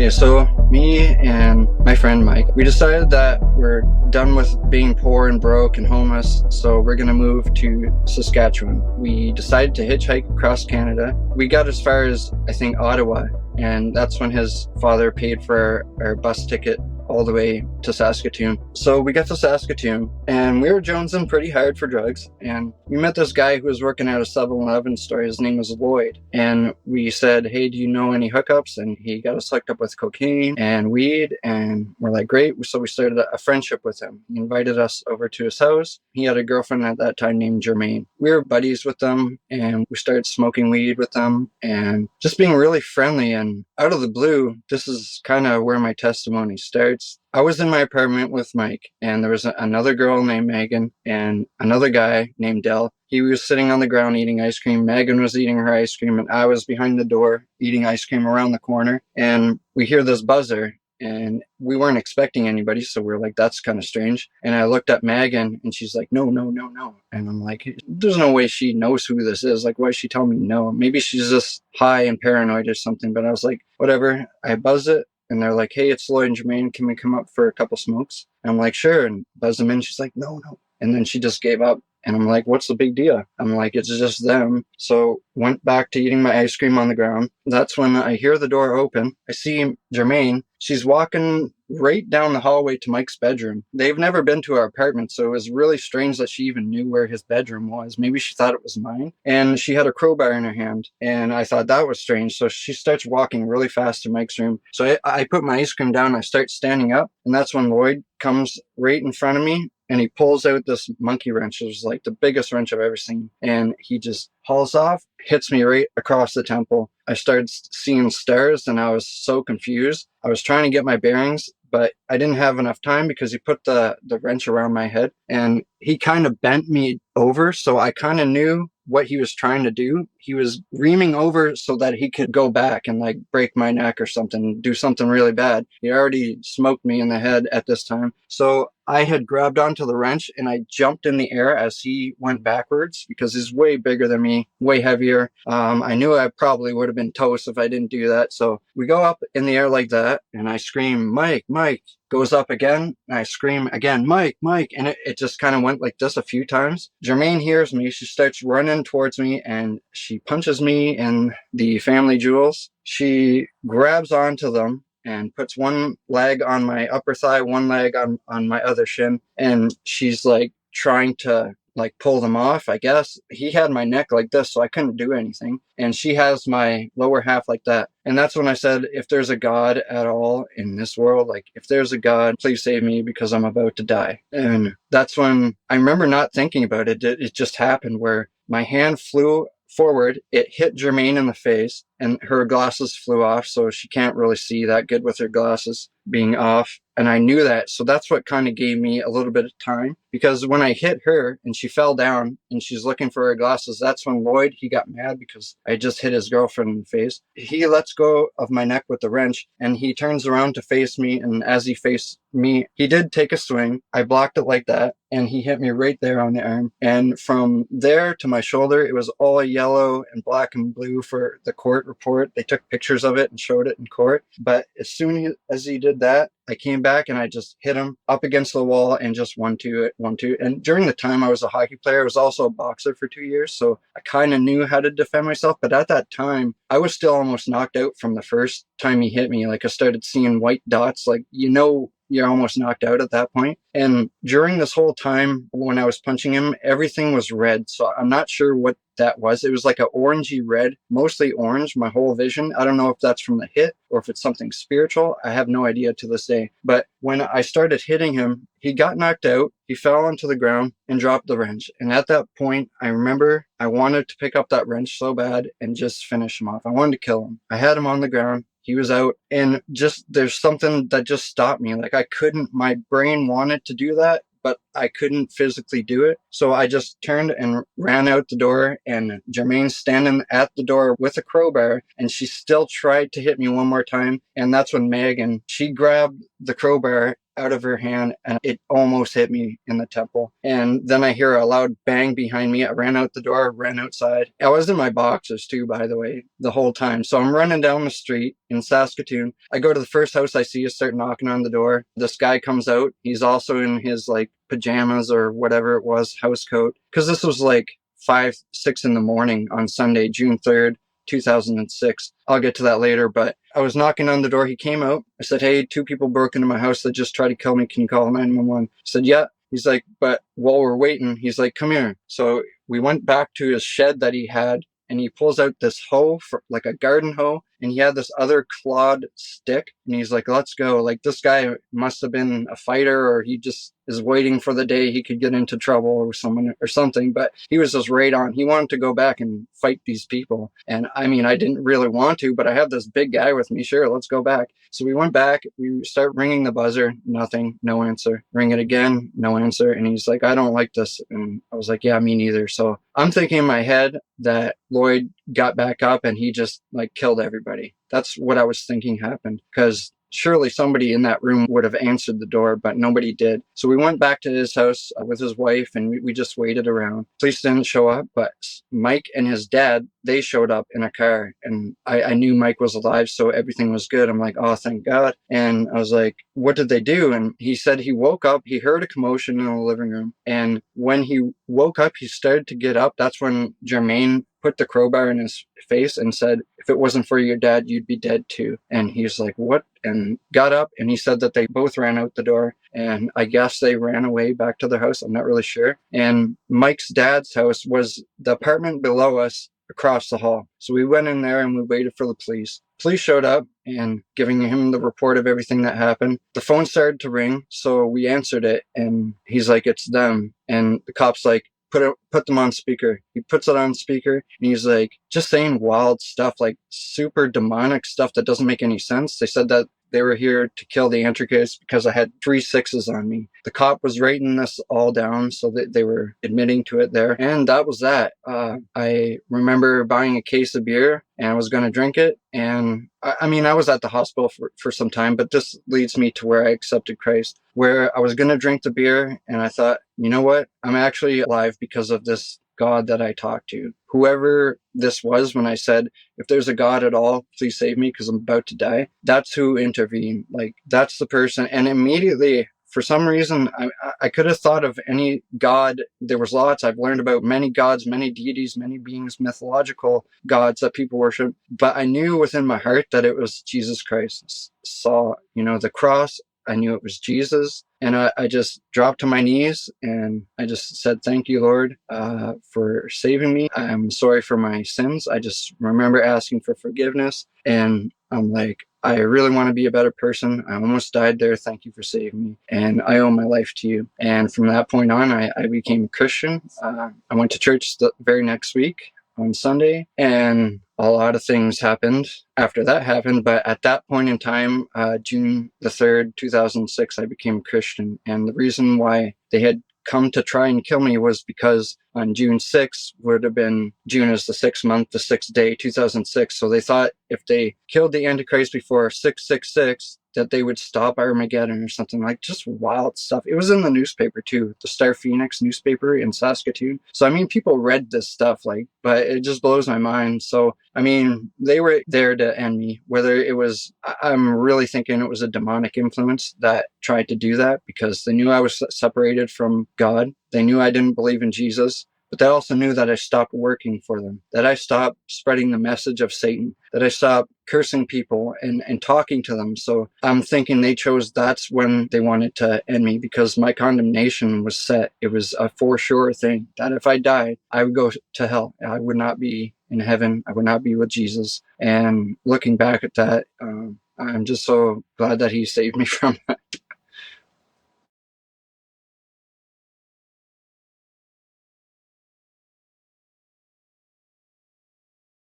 Okay, so me and my friend Mike, we decided that we're done with being poor and broke and homeless, so we're gonna move to Saskatchewan. We decided to hitchhike across Canada. We got as far as, I think, Ottawa, and that's when his father paid for our bus ticket all the way to Saskatoon. So we got to Saskatoon and we were jonesing pretty hard for drugs, and we met this guy who was working at a 7-Eleven store. His name was Lloyd, and we said, hey, do you know any hookups? And he got us hooked up with cocaine and weed, and we're like, great. So we started a friendship with him. He invited us over to his house. He had a girlfriend at that time named Jermaine. We were buddies with them, and we started smoking weed with them and just being really friendly. And out of the blue, this is kind of where my testimony starts. I was in my apartment with Mike, and there was another girl named Megan and another guy named Dell. He was sitting on the ground eating ice cream. Megan was eating her ice cream, and I was behind the door eating ice cream around the corner. And we hear this buzzer, and we weren't expecting anybody, so we're like, that's kind of strange. And I looked at Megan, and she's like, no, no, no, no. And I'm like, there's no way she knows who this is. Like, why is she telling me no? Maybe she's just high and paranoid or something. But I was like, whatever. I buzzed it. And they're like, hey, it's Lloyd and Jermaine. Can we come up for a couple smokes? And I'm like, sure. And buzz them in. She's like, no, no. And then she just gave up. And I'm like, what's the big deal? I'm like, it's just them. So went back to eating my ice cream on the ground. That's when I hear the door open. I see Jermaine. She's walking right down the hallway to Mike's bedroom. They've never been to our apartment, so it was really strange that she even knew where his bedroom was. Maybe she thought it was mine. And she had a crowbar in her hand, and I thought that was strange. So she starts walking really fast to Mike's room. So I put my ice cream down, I start standing up, and that's when Lloyd comes right in front of me, and he pulls out this monkey wrench. It was like the biggest wrench I've ever seen. And he just hauls off, hits me right across the temple. I started seeing stars, and I was so confused. I was trying to get my bearings, but I didn't have enough time because he put the wrench around my head, and he kind of bent me over. So I kind of knew what he was trying to do. He was reaming over so that he could go back and like break my neck or something, do something really bad. He already smoked me in the head at this time. So I had grabbed onto the wrench and I jumped in the air as he went backwards because he's way bigger than me, way heavier. I knew I probably would have been toast if I didn't do that. So we go up in the air like that, and I scream, Mike, Mike. Goes up again, and I scream again, Mike, Mike. And it just kind of went like this a few times. Jermaine hears me. She starts running towards me, and she punches me in the family jewels. She grabs onto them and puts one leg on my upper thigh, one leg on my other shin. And she's like trying to like pull them off, I guess. He had my neck like this, so I couldn't do anything. And she has my lower half like that. And that's when I said, if there's a God at all in this world, like if there's a God, please save me because I'm about to die. And that's when I remember not thinking about it. It just happened where my hand flew forward, it hit Jermaine in the face, and her glasses flew off, so she can't really see that good with her glasses being off. And I knew that, so that's what kind of gave me a little bit of time, because when I hit her and she fell down and she's looking for her glasses, that's when Lloyd, he got mad because I just hit his girlfriend in the face. He lets go of my neck with the wrench, and he turns around to face me, and as he faced me, he did take a swing. I blocked it like that, and he hit me right there on the arm. And from there to my shoulder, it was all yellow and black and blue for the court report. They took pictures of it and showed it in court. But as soon as he did that, I came back and I just hit him up against the wall and just 1-2 it. And during the time I was a hockey player, I was also a boxer for 2 years. So I kind of knew how to defend myself. But at that time, I was still almost knocked out from the first time he hit me. Like I started seeing white dots, like, you're almost knocked out at that point. And during this whole time when I was punching him, everything was red. So I'm not sure what that was. It was like an orangey red, mostly orange, my whole vision. I don't know if that's from the hit or if it's something spiritual. I have no idea to this day. But when I started hitting him, he got knocked out. He fell onto the ground and dropped the wrench. And at that point, I remember I wanted to pick up that wrench so bad and just finish him off. I wanted to kill him. I had him on the ground. He was out, and just there's something that just stopped me. Like my brain wanted to do that, but I couldn't physically do it. So I just turned and ran out the door, and Jermaine's standing at the door with a crowbar, and she still tried to hit me one more time. And that's when Megan, she grabbed the crowbar out of her hand and it almost hit me in the temple. And then I hear a loud bang behind me. I ran out the door, ran outside. I was in my boxers too, by the way, the whole time. So I'm running down the street in Saskatoon. I go to the first house I see, I start knocking on the door. This guy comes out. He's also in his like pajamas or whatever it was, house coat. Because this was like 5, 6 in the morning on Sunday, June 3rd. 2006. I'll get to that later, but I was knocking on the door. He came out. I said, "Hey, 2 people broke into my house that just tried to kill me. Can you call 911?" He said, "Yeah." He's like, "But while we're waiting," he's like, "Come here." So we went back to his shed that he had, and he pulls out this hoe, for like a garden hoe, and he had this other clawed stick, and he's like, "Let's go." Like, this guy must have been a fighter, or he just is waiting for the day he could get into trouble with someone or something, but he was just right on. He wanted to go back and fight these people. And I mean, I didn't really want to, but I have this big guy with me. Sure, let's go back. So we went back, we start ringing the buzzer, nothing, no answer. Ring it again, no answer. And he's like, "I don't like this." And I was like, "Yeah, me neither." So I'm thinking in my head that Lloyd got back up and he just like killed everybody. That's what I was thinking happened, because surely somebody in that room would have answered the door, but nobody did. So we went back to his house with his wife, and we just waited around. Police didn't show up, but Mike and his dad, they showed up in a car, and I knew Mike was alive, so everything was good. I'm like, "Oh, thank God." And I was like, "What did they do?" And he said he woke up, he heard a commotion in the living room, and when he woke up, he started to get up. That's when Jermaine put the crowbar in his face and said, "If it wasn't for your dad, you'd be dead too." And he's like, "What?" And got up, and he said that they both ran out the door, and I guess they ran away back to their house. I'm not really sure. And Mike's dad's house was the apartment below us across the hall. So we went in there and we waited for the police. Police showed up and giving him the report of everything that happened. The phone started to ring, so we answered it, and he's like, "It's them." And the cop's like, put them on speaker. He puts it on speaker, and he's like just saying wild stuff, like super demonic stuff that doesn't make any sense. They said that they were here to kill the antichrist because I had 3 6s on me. The cop was writing this all down, so that they were admitting to it there. And that was that. I remember buying a case of beer, and I was going to drink it. And I mean, I was at the hospital for some time, but this leads me to where I accepted Christ, where I was going to drink the beer, and I thought, you know what? I'm actually alive because of this God that I talked to. Whoever this was, when I said, "If there's a God at all, please save me because I'm about to die," that's who intervened. Like, that's the person. And immediately, for some reason, I could have thought of any God. There was lots. I've learned about many gods, many deities, many beings, mythological gods that people worship. But I knew within my heart that it was Jesus Christ. Saw, the cross. I knew it was Jesus. And I just dropped to my knees and I just said, "Thank you, Lord, for saving me. I'm sorry for my sins." I just remember asking for forgiveness. And I'm like, "I really want to be a better person. I almost died there. Thank you for saving me. And I owe my life to you." And from that point on, I became a Christian. I went to church the very next week on Sunday, and a lot of things happened after that happened. But at that point in time, June the 3rd, 2006, I became a Christian. And the reason why they had come to try and kill me was because on June 6th would have been, June is the 6th month, the 6th day, 2006. So they thought if they killed the Antichrist before 666, that they would stop Armageddon or something, like just wild stuff. It was in the newspaper too, the Star Phoenix newspaper in Saskatoon. So I mean, people read this stuff, but it just blows my mind. So I mean, they were there to end me. Whether it was, I'm really thinking it was a demonic influence that tried to do that, because they knew I was separated from God. They knew I didn't believe in Jesus. But they also knew that I stopped working for them, that I stopped spreading the message of Satan, that I stopped cursing people and talking to them. So I'm thinking they chose, that's when they wanted to end me, because my condemnation was set. It was a for sure thing that if I died, I would go to hell. I would not be in heaven. I would not be with Jesus. And looking back at that, I'm just so glad that he saved me from